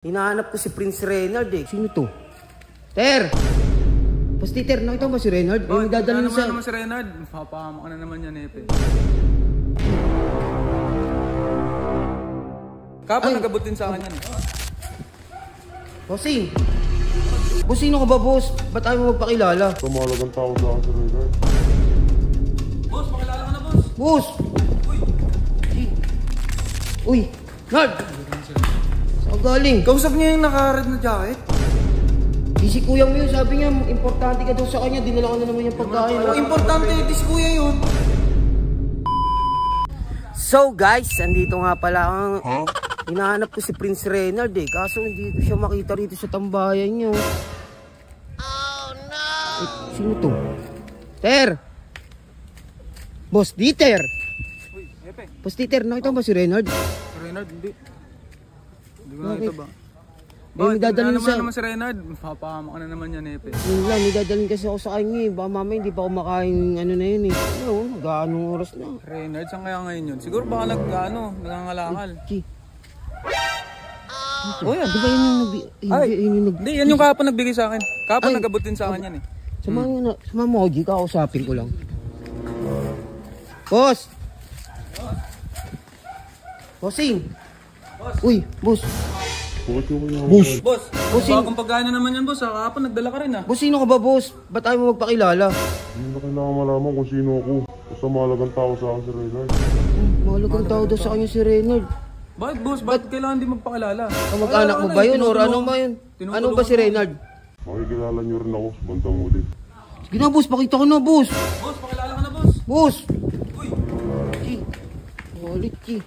Hinahanap ko si Prince Reynard eh. Sino to? Ter! Basti Ter, nakita mo ba si Reynard? Oh, yung dadalhin sa... naman si Reynard. Papahama ka na naman yan, Epe. Kapag nagabutin sa akin yan. Bossing! Boss, sino ka ba, boss? Ba't ayaw mo magpakilala? Tumalagang tao sa akin si Reynard. Boss, pakilala ka na, boss. Boss! Uy! Nard! Saan galing? Kausap niya yung naka-red na jacket. Di si Kuyang yun, sabi niya, importante ka daw sa kanya, dinala ko na naman yung pagkain. Oh, importante, di si Kuya yun. So guys, andito nga pala ang... Hinahanap ko si Prince Reynard eh, kaso hindi ko siya makita rito sa tambayan niyo. Oh no! Sino to? Ter! Boss Dieter! Uy, Epe. Boss Dieter, nakita mo ba si Reynard? Si Reynard, hindi. Hindi ko nakita ba? May dadalhin sa... naman si Reynard. Papahama ka na naman yan, Epe. Yun lang, may dadalhin kasi ako sa kanya eh. Baka mamaya hindi pa ako makain ano na yun eh. Ano, nag-aanong oras na. Reynard, saan kaya ngayon yun? Siguro baka nagangalakal. Oh yan, di ba yun yung Hindi, yan yung kahapon nagbigay sa akin. Kahapon nagabutin sa akin yan eh. Sama mo, Oji, kausapin ko lang. Boss! Bossing! Uy, boss! Bakit yung kailangan? Boss, Bossing. bagong pagkain na naman yan, boss. Kahapon nagdala ka rin ah. Boss, sino ka ba, boss? Ba't ayaw mo magpakilala? Hindi na kailangan malaman kung sino ako. Basta mahalagang tao sa akin si Reynard. Mahalagang tao daw sa kanya si Reynard. Bakit, boss? Bakit kailangan di magpakilala? Kamag-anak mo ba yun? Or ano ba yun? Ano ba si Reynard? Makikilala niyo rin ako sa bandang huli. Sige na, boss. Pakita ko na, boss. Boss, pakilala ka na, boss. Boss! Uy, Chi. Walit, Chi.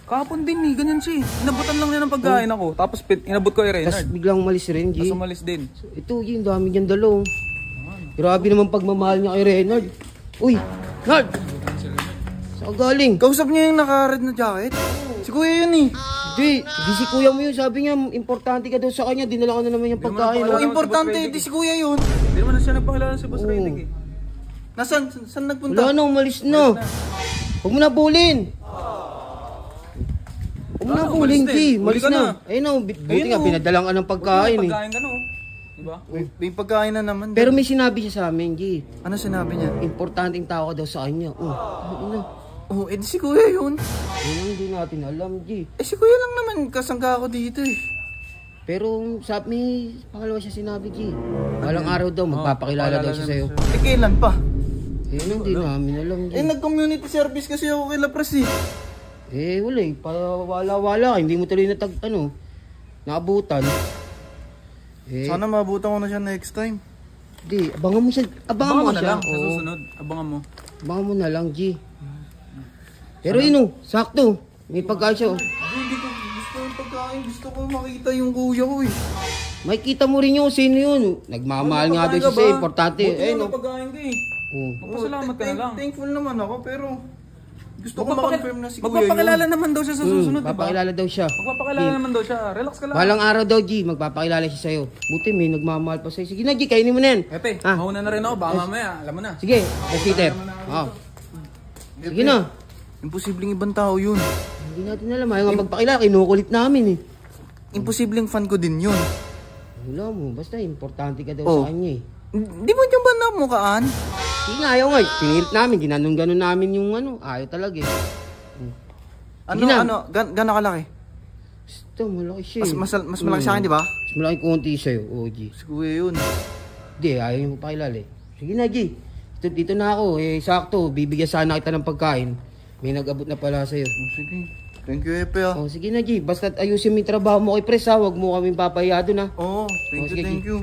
kahapon din eh, ganyan siya eh. Inabutan lang niya ng pagkain ako. Tapos inabot ko kay Tapos Reynard. biglang umalis rin, Chi. Tapos umalis din. Ito, Chi. Dami niyang dalaw. Grabe naman pagmamahal niya kay Reynard. Uy! Nard! Saan galing? Kausap niya yung naka-red na jacket? Si Kuya yun eh. Di si Kuya mo yun. Sabi niya, importante ka daw sa kanya. Dinala ko na naman yung pagkain. Oh, importante, di si Kuya yun. Hindi naman na siya nagpakilala si Boss Redig eh. Nasaan? Saan nagpunta? Wala na, umalis na. Huwag mo na bulin. Huwag mo na bulin, Chi. Malis na. Ayun na, buti nga, pinadalang ka ng pagkain eh. Pagkain ka no. Diba? May pagkain na naman. Pero may sinabi siya sa amin, Chi. Ano sinabi niya? Importanteng tao ka daw sa kanya. Ano? Oh, eh di si Kuya yun. Yun ang hindi natin alam, Chi. Eh si Kuya lang naman, kasangga ako dito eh. Pero may pangalawa siya sinabi, Chi. Walang araw daw, magpapakilala daw siya sa'yo. Eh kailan pa? Yun ang hindi namin alam, Chi. Eh nag-community service kasi ako kay Lapras eh. Eh, wala eh. Wala. Hindi mo tuloy naabutan. Eh, Sana maabutan ko na siya next time. di, abangan mo siya. Abangan mo na siya. lang, sa susunod. Abangan mo. Abangan mo na lang, G. Pero yun sakto. May pagkain siya. Hindi ko gusto yung pagkain. Gusto ko makita yung kuya ko eh. Makikita mo rin yung sino yun. Nagmamahal nga doon siya sa'yo. Importante. Buti na pagkain ko eh. Oh. Magpasalamat ka na lang. Thankful naman ako pero gusto ko ma-confirm na si Kuya yun. Magpapakilala naman daw siya sa susunod, diba? Papakilala daw siya. Magpapakilala naman daw siya. Relax ka lang. Balang araw daw, G. Magpapakilala siya sa'yo. Buti may nagmamahal pa sa'yo. Sige na, G. Kainin mo na yan. Epe, Ha? mauna na rin ako. Baka mamaya, alam mo na. Sige, Peter. Sige na. Imposibleng ibang tao yun. Hindi natin alam. Ayaw nga magpakilala. Kinukulit namin eh. Imposibleng fan ko din yun. Wala mo. Basta importante ka daw Oh. sa kanya eh. Di mo dyan ba namukaan? Hindi nga, ayaw nga eh. Pinilit namin. Ginanon-ganon namin yung ayaw talaga eh. Gano'n kalaki? Basta malaki siya eh. Mas malaki sa akin, di ba? Mas malaki konti sa'yo. Oo, G. Si Kuya yun. Hindi, ayaw yung pakilala eh. Sige na, G. Dito na ako. Eh, sakto. Bibigyan sana kita ng pagkain. May nag-abot na pala sa'yo. Sige. Thank you, Epe ah. Oh, sige na, G. Basta ayusin mo yung trabaho mo kay Pres ha. Huwag mo kaming papahiya doon ha. Oo, sige, thank you.